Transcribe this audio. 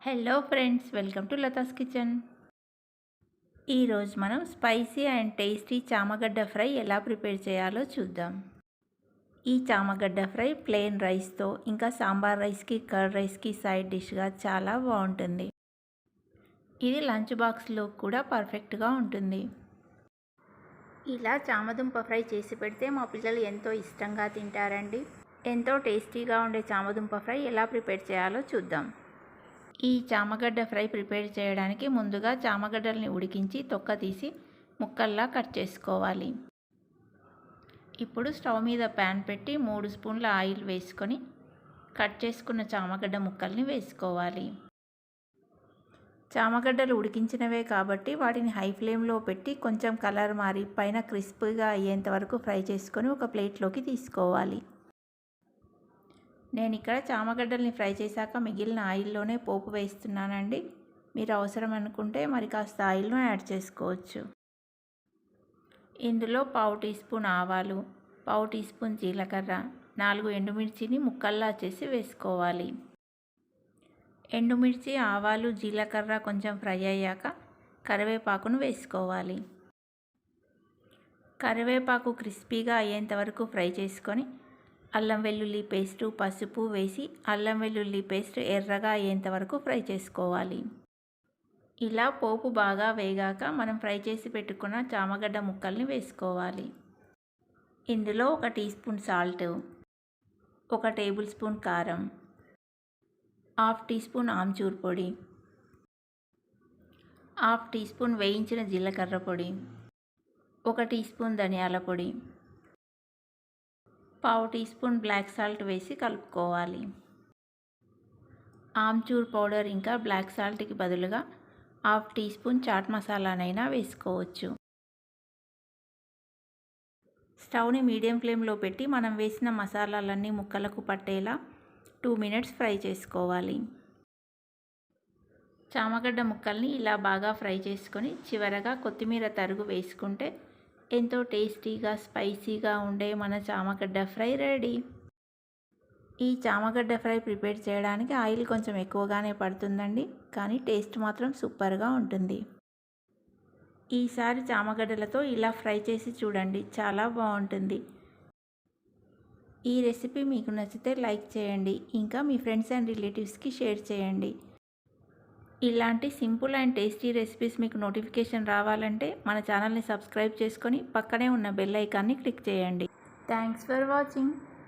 Hello friends, welcome to Latha's kitchen. ఈరోజు మనం spicy and tasty చామగడ్డ fry ఎలా ప్రిపేర్ చేయాలో చూద్దాం. ఈ చామగడ్డ ఫ్రై ప్లెయిన్ రైస్తో ఇంకా సాంబార్ రైస్కి, కర్డ్ రైస్కి సైడ్ డిష్గా చాలా బాగుంటుంది. ఇది లంచ్ బాక్స్లో కూడా పర్ఫెక్ట్గా ఉంటుంది. ఇలా చామదుంప ఫ్రై చేసి పెడితే మా పిల్లలు ఎంతో ఇష్టంగా తింటారండి. ఎంతో టేస్టీగా ఉండే చామదుంప ఫ్రై ఎలా ప్రిపేర్ చేయాలో చూద్దాం. ఈ చామగడ్డ ఫ్రై ప్రిపేర్ చేయడానికి ముందుగా చామగడ్డల్ని ఉడికించి తొక్క తీసి ముక్కల్లా కట్ చేసుకోవాలి. ఇప్పుడు స్టవ్ మీద ప్యాన్ పెట్టి 3 స్పూన్ల ఆయిల్ వేసుకొని కట్ చేసుకున్న చామగడ్డ ముక్కల్ని వేసుకోవాలి. చామగడ్డలు ఉడికించినవే కాబట్టి వాటిని హై ఫ్లేమ్లో పెట్టి కొంచెం కలర్ మారి పైన క్రిస్పీగా అయ్యేంత వరకు ఫ్రై చేసుకొని ఒక ప్లేట్లోకి తీసుకోవాలి. నేను ఇక్కడ చామగడ్డల్ని ఫ్రై చేశాక మిగిలిన ఆయిల్లోనే పోపు వేస్తున్నానండి. మీరు అవసరం అనుకుంటే మరి కాస్త ఆయిల్ను యాడ్ చేసుకోవచ్చు. ఇందులో 1/2 టీ స్పూన్ ఆవాలు, 1/2 టీ స్పూన్ జీలకర్ర, 4 ఎండుమిర్చిని ముక్కల్లా చేసి వేసుకోవాలి. ఎండుమిర్చి, ఆవాలు, జీలకర్ర కొంచెం ఫ్రై అయ్యాక కరివేపాకును వేసుకోవాలి. కరివేపాకు క్రిస్పీగా అయ్యేంత వరకు ఫ్రై చేసుకొని అల్లం వెల్లుల్లి పేస్టు, పసుపు వేసి అల్లం వెల్లుల్లి పేస్ట్ ఎర్రగా అయ్యేంత వరకు ఫ్రై చేసుకోవాలి. ఇలా పోపు బాగా వేగాక మనం ఫ్రై చేసి పెట్టుకున్న చామగడ్డ ముక్కల్ని వేసుకోవాలి. ఇందులో 1 teaspoon salt, 1 tablespoon కారం, 1/2 టీ స్పూన్ ఆమ్చూర్ పొడి, 1/2 టీ స్పూన్ వేయించిన జీలకర్ర పొడి, 1 టీ స్పూన్ ధనియాల పొడి, 1/2 టీ స్పూన్ బ్లాక్ సాల్ట్ వేసి కలుపుకోవాలి. ఆమ్చూర్ పౌడర్ ఇంకా బ్లాక్ సాల్ట్కి బదులుగా 1/2 టీ స్పూన్ చాట్ మసాలానైనా వేసుకోవచ్చు. స్టవ్ని మీడియం ఫ్లేమ్లో పెట్టి మనం వేసిన మసాలాలన్నీ ముక్కలకు పట్టేలా 2 మినిట్స్ ఫ్రై చేసుకోవాలి. చామగడ్డ ముక్కల్ని ఇలా బాగా ఫ్రై చేసుకొని చివరగా కొత్తిమీర తరుగు వేసుకుంటే ఎంతో టేస్టీగా స్పైసీగా ఉండే మన చామగడ్డ ఫ్రై రెడీ. ఈ చామగడ్డ ఫ్రై ప్రిపేర్ చేయడానికి ఆయిల్ కొంచెం ఎక్కువగానే పడుతుందండి, కానీ టేస్ట్ మాత్రం సూపర్గా ఉంటుంది. ఈసారి చామగడ్డలతో ఇలా ఫ్రై చేసి చూడండి, చాలా బాగుంటుంది. ఈ రెసిపీ మీకు నచ్చితే లైక్ చేయండి, ఇంకా మీ ఫ్రెండ్స్ అండ్ రిలేటివ్స్కి షేర్ చేయండి. ఇలాంటి సింపుల్ అండ్ టేస్టీ రెసిపీస్ మీకు నోటిఫికేషన్ రావాలంటే మన ఛానల్ని సబ్స్క్రైబ్ చేసుకొని పక్కనే ఉన్న బెల్ ఐకాన్ని క్లిక్ చేయండి. Thanks for watching.